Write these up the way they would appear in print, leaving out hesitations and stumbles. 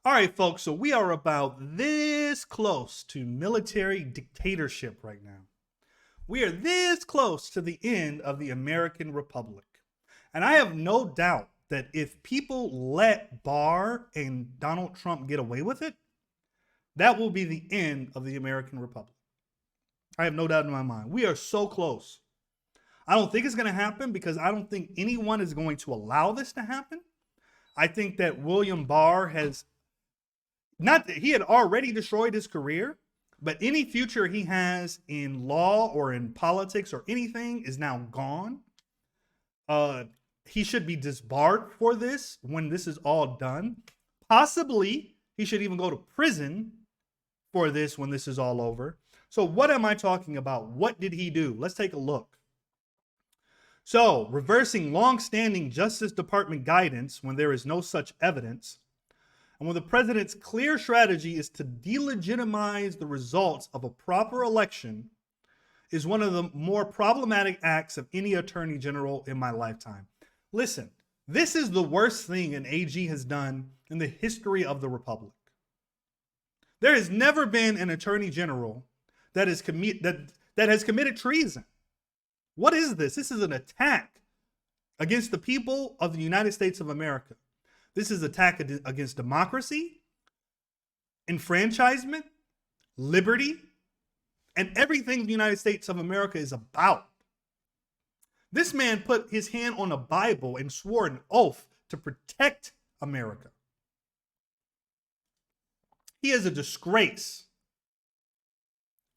All right, folks, so we are about this close to military dictatorship right now. We are this close to the end of the American Republic. And I have no doubt that if people let Barr and Donald Trump get away with it, that will be the end of the American Republic. I have no doubt in my mind. We are so close. I don't think it's going to happen because I don't think anyone is going to allow this to happen. I think that William Barr has not that he had already destroyed his career, but any future he has in law or in politics or anything is now gone. He should be disbarred for this when this is all done. Possibly he should even go to prison for this when this is all over. So what am I talking about? What did he do? Let's take a look. So, reversing long-standing Justice Department guidance when there is no such evidence, and when the president's clear strategy is to delegitimize the results of a proper election, is one of the more problematic acts of any attorney general in my lifetime. Listen, this is the worst thing an AG has done in the history of the Republic. There has never been an attorney general that has committed treason. What is this? This is an attack against the people of the United States of America. This is an attack against democracy, enfranchisement, liberty, and everything the United States of America is about. This man put his hand on a Bible and swore an oath to protect America. He is a disgrace.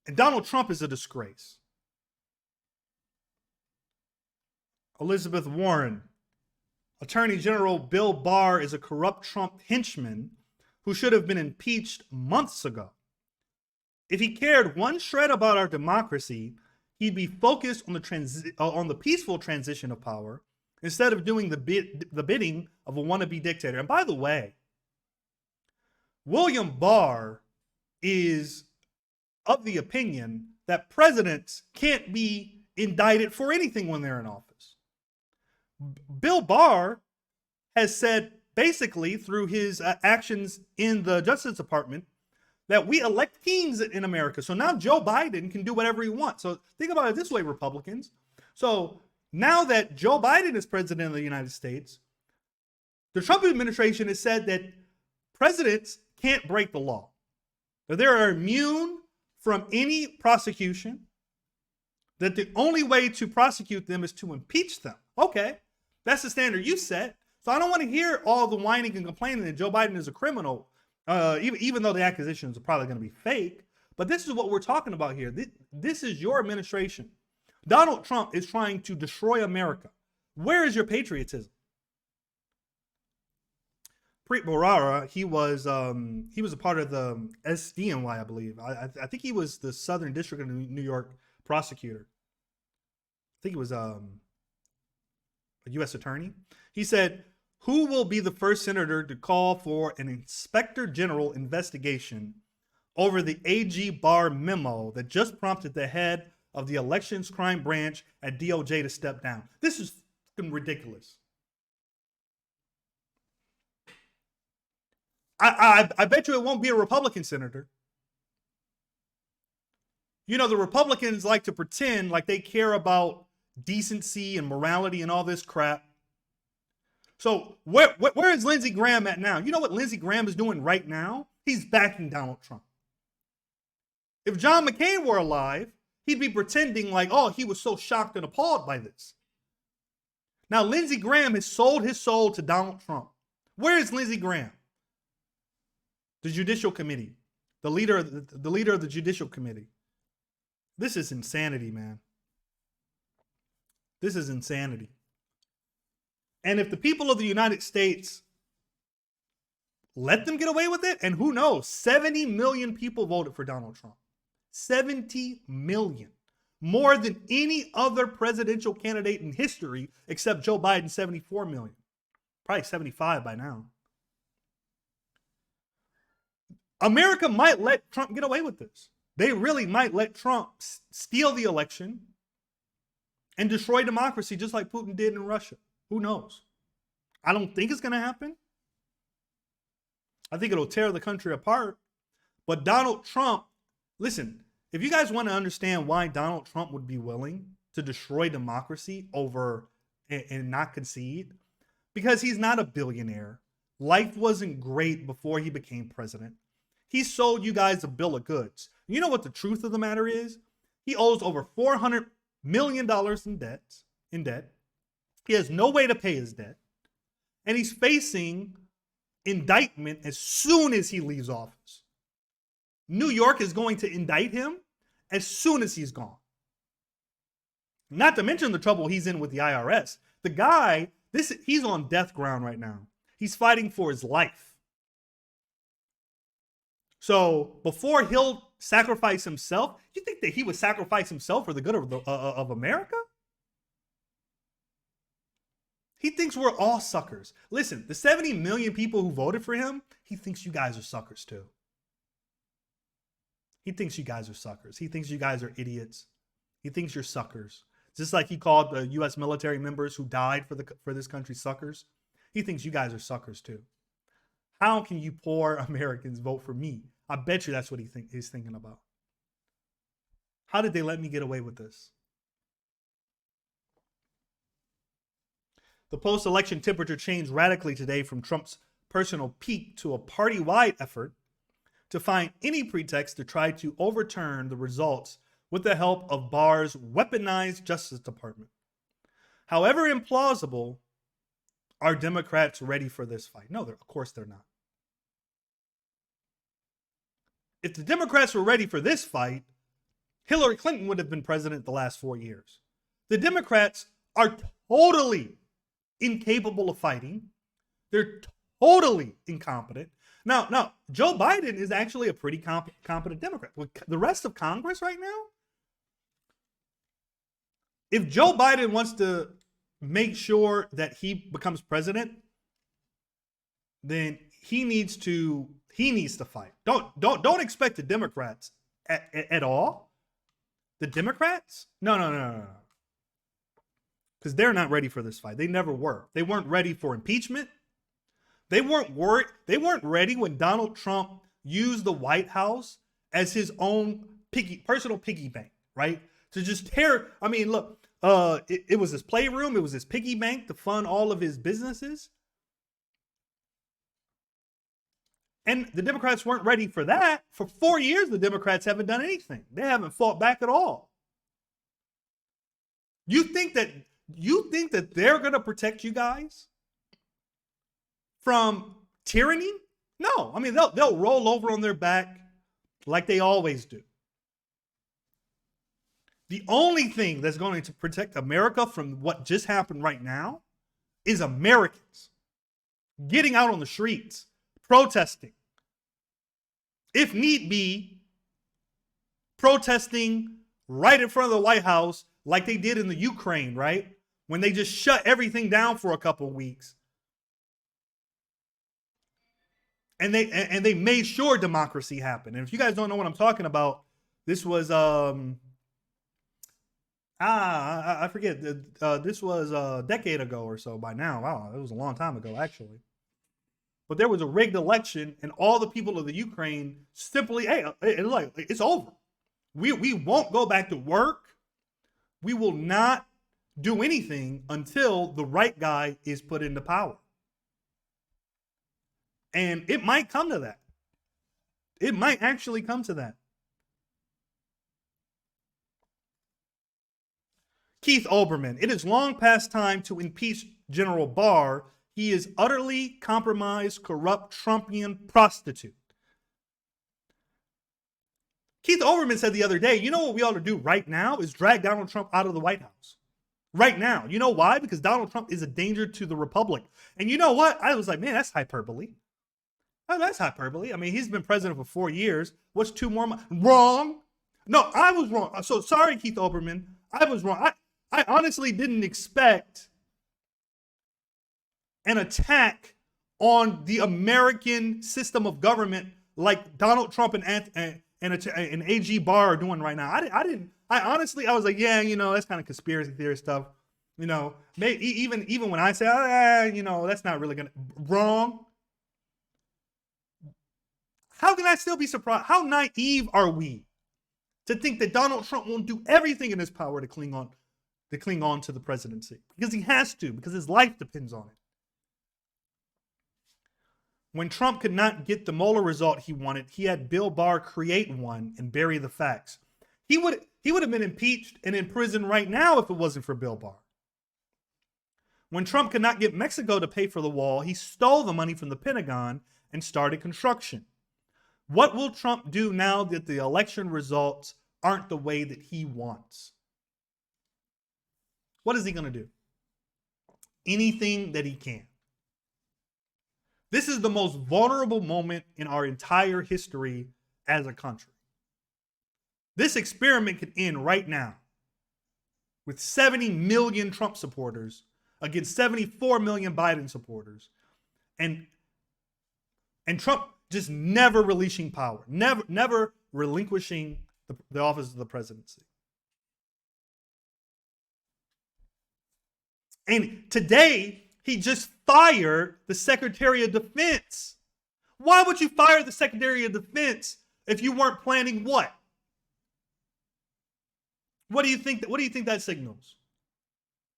And Donald Trump is a disgrace. Elizabeth Warren, Attorney General Bill Barr is a corrupt Trump henchman who should have been impeached months ago. If he cared one shred about our democracy, he'd be focused on the peaceful transition of power instead of doing the bidding of a wannabe dictator. And by the way, William Barr is of the opinion that presidents can't be indicted for anything when they're in office. Bill Barr has said basically through his actions in the Justice Department that we elect kings in America. So now Joe Biden can do whatever he wants. So think about it this way, Republicans. So now that Joe Biden is president of the United States, the Trump administration has said that presidents can't break the law. That they are immune from any prosecution, that the only way to prosecute them is to impeach them. Okay, that's the standard you set. So I don't want to hear all the whining and complaining that Joe Biden is a criminal, even though the accusations are probably going to be fake. But this is what we're talking about here. This is your administration. Donald Trump is trying to destroy America. Where is your patriotism? Preet Bharara, he was a part of the SDNY, I believe. I think he was the Southern District of New York prosecutor. I think he was a U.S. attorney. He said, "Who will be the first senator to call for an inspector general investigation over the AG Barr memo that just prompted the head of the elections crime branch at DOJ to step down?" This is fucking ridiculous. I bet you it won't be a Republican senator. You know, the Republicans like to pretend like they care about decency and morality and all this crap. So where is Lindsey Graham at now? You know what Lindsey Graham is doing right now? He's backing Donald Trump. If John McCain were alive, he'd be pretending like, oh, he was so shocked and appalled by this. Now, Lindsey Graham has sold his soul to Donald Trump. Where is Lindsey Graham? The Judicial Committee, the leader of the Judicial Committee. This is insanity, man. This is insanity. And if the people of the United States let them get away with it, and who knows, 70 million people voted for Donald Trump. 70 million. More than any other presidential candidate in history, except Joe Biden, 74 million. Probably 75 by now. America might let Trump get away with this. They really might let Trump steal the election and destroy democracy just like Putin did in Russia. Who knows? I don't think it's going to happen. I think it'll tear the country apart. But Donald Trump, listen, if you guys want to understand why Donald Trump would be willing to destroy democracy over and not concede, because he's not a billionaire. Life wasn't great before he became president. He sold you guys a bill of goods. You know what the truth of the matter is? He owes over $400 million in debt. He has no way to pay his debt. And he's facing indictment as soon as he leaves office. New York is going to indict him as soon as he's gone. Not to mention the trouble he's in with the IRS. The guy, he's on death ground right now. He's fighting for his life. So before he'll sacrifice himself, you think that he would sacrifice himself for the good of America? He thinks we're all suckers. Listen, the 70 million people who voted for him, he thinks you guys are suckers too. He thinks you guys are suckers. He thinks you guys are idiots. He thinks you're suckers. Just like he called the U.S. military members who died for this country suckers. He thinks you guys are suckers too. How can you poor Americans vote for me? I bet you that's what he's thinking about. How did they let me get away with this? The post-election temperature changed radically today from Trump's personal peak to a party-wide effort to find any pretext to try to overturn the results with the help of Barr's weaponized Justice Department. However implausible, are Democrats ready for this fight? No, of course they're not. If the Democrats were ready for this fight, Hillary Clinton would have been president the last 4 years. The Democrats are totally incapable of fighting. They're totally incompetent. Now, Joe Biden is actually a pretty competent Democrat. With the rest of Congress right now, if Joe Biden wants to make sure that he becomes president, then he needs to fight. Don't expect the Democrats at all. The Democrats? No. Because they're not ready for this fight. They never were. They weren't ready for impeachment. They weren't ready when Donald Trump used the White House as his own personal piggy bank, right? To just tear. I mean, look, it was his playroom. It was his piggy bank to fund all of his businesses. And the Democrats weren't ready for that. For 4 years, the Democrats haven't done anything. They haven't fought back at all. You think that they're going to protect you guys from tyranny? No. I mean, they'll roll over on their back like they always do. The only thing that's going to protect America from what just happened right now is Americans getting out on the streets, protesting. If need be, protesting right in front of the White House like they did in the Ukraine, right? When they just shut everything down for a couple of weeks. And they made sure democracy happened. And if you guys don't know what I'm talking about, this was I forget. This was a decade ago or so by now. Wow, it was a long time ago, actually. But there was a rigged election, and all the people of the Ukraine simply, hey, it's over. We won't go back to work. We will not do anything until the right guy is put into power. And it might come to that. It might actually come to that. Keith Olbermann, it is long past time to impeach General Barr. He is utterly compromised, corrupt, Trumpian prostitute. Keith Olbermann said the other day, you know what we ought to do right now is drag Donald Trump out of the White House. Right now. You know why? Because Donald Trump is a danger to the Republic. And you know what? I was like, man, that's hyperbole. Oh, that's hyperbole. I mean, he's been president for 4 years. What's 2 more months? Wrong. No, I was wrong. So sorry, Keith Olbermann. I was wrong. I honestly didn't expect an attack on the American system of government like Donald Trump and AG Barr are doing right now. I honestly was like, yeah, that's kind of conspiracy theory stuff. Maybe even when I say, that's not really wrong. How can I still be surprised? How naive are we to think that Donald Trump won't do everything in his power to cling on to the presidency? Because he has to, because his life depends on it. When Trump could not get the Mueller result he wanted, he had Bill Barr create one and bury the facts. He would have been impeached and in prison right now if it wasn't for Bill Barr. When Trump could not get Mexico to pay for the wall, he stole the money from the Pentagon and started construction. What will Trump do now that the election results aren't the way that he wants? What is he going to do? Anything that he can. This is the most vulnerable moment in our entire history as a country. This experiment could end right now with 70 million Trump supporters against 74 million Biden supporters, and Trump just never releasing power, never relinquishing the office of the presidency. And today, he just fired the Secretary of Defense. Why would you fire the Secretary of Defense if you weren't planning what? What do you think that signals?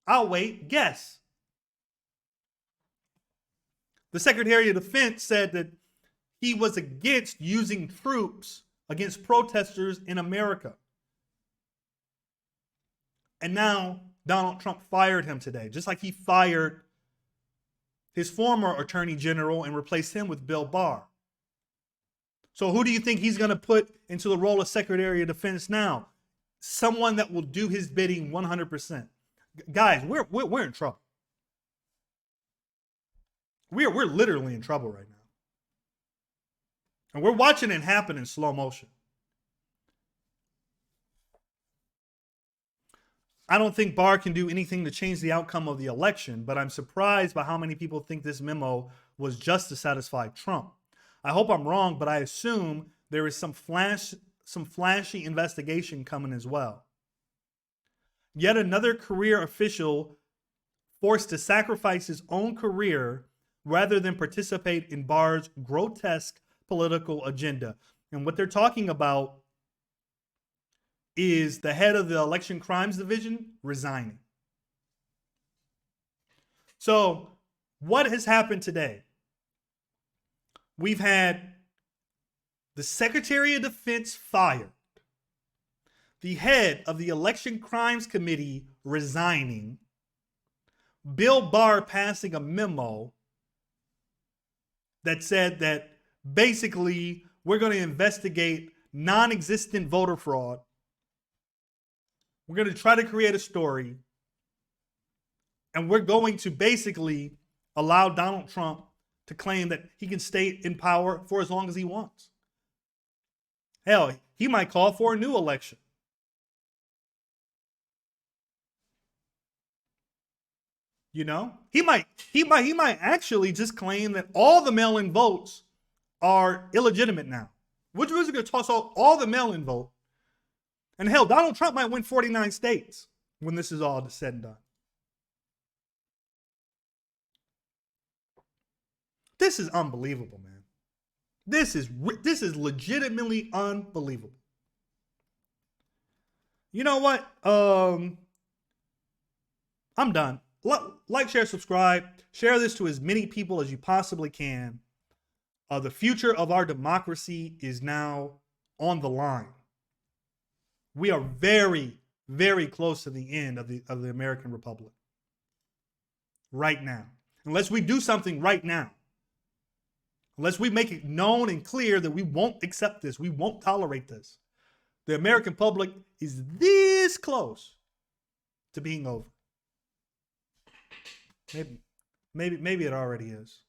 I'll wait. Guess. The Secretary of Defense said that he was against using troops against protesters in America. And now Donald Trump fired him today, just like he fired his former Attorney General and replaced him with Bill Barr. So who do you think he's going to put into the role of Secretary of Defense now? Someone that will do his bidding 100%. Guys, we're in trouble. We're literally in trouble right now. And we're watching it happen in slow motion. I don't think Barr can do anything to change the outcome of the election, but I'm surprised by how many people think this memo was just to satisfy Trump. I hope I'm wrong, but I assume there is some flashy investigation coming as well. Yet another career official forced to sacrifice his own career rather than participate in Barr's grotesque political agenda. And what they're talking about is the head of the Election Crimes Division resigning. So what has happened today? We've had the Secretary of Defense fired, the head of the Election Crimes Committee resigning, Bill Barr passing a memo that said that basically we're going to investigate non-existent voter fraud. We're going to try to create a story, and we're going to basically allow Donald Trump to claim that he can stay in power for as long as he wants. Hell, he might call for a new election. You know, he might actually just claim that all the mail-in votes are illegitimate now. Which was going to toss out all the mail-in vote. And hell, Donald Trump might win 49 states when this is all said and done. This is unbelievable, man. This is legitimately unbelievable. You know what? I'm done. Like, share, subscribe. Share this to as many people as you possibly can. The future of our democracy is now on the line. We are very, very close to the end of the American Republic. Right now. Unless we do something right now. Unless we make it known and clear that we won't accept this. We won't tolerate this. The American public is this close to being over. Maybe it already is.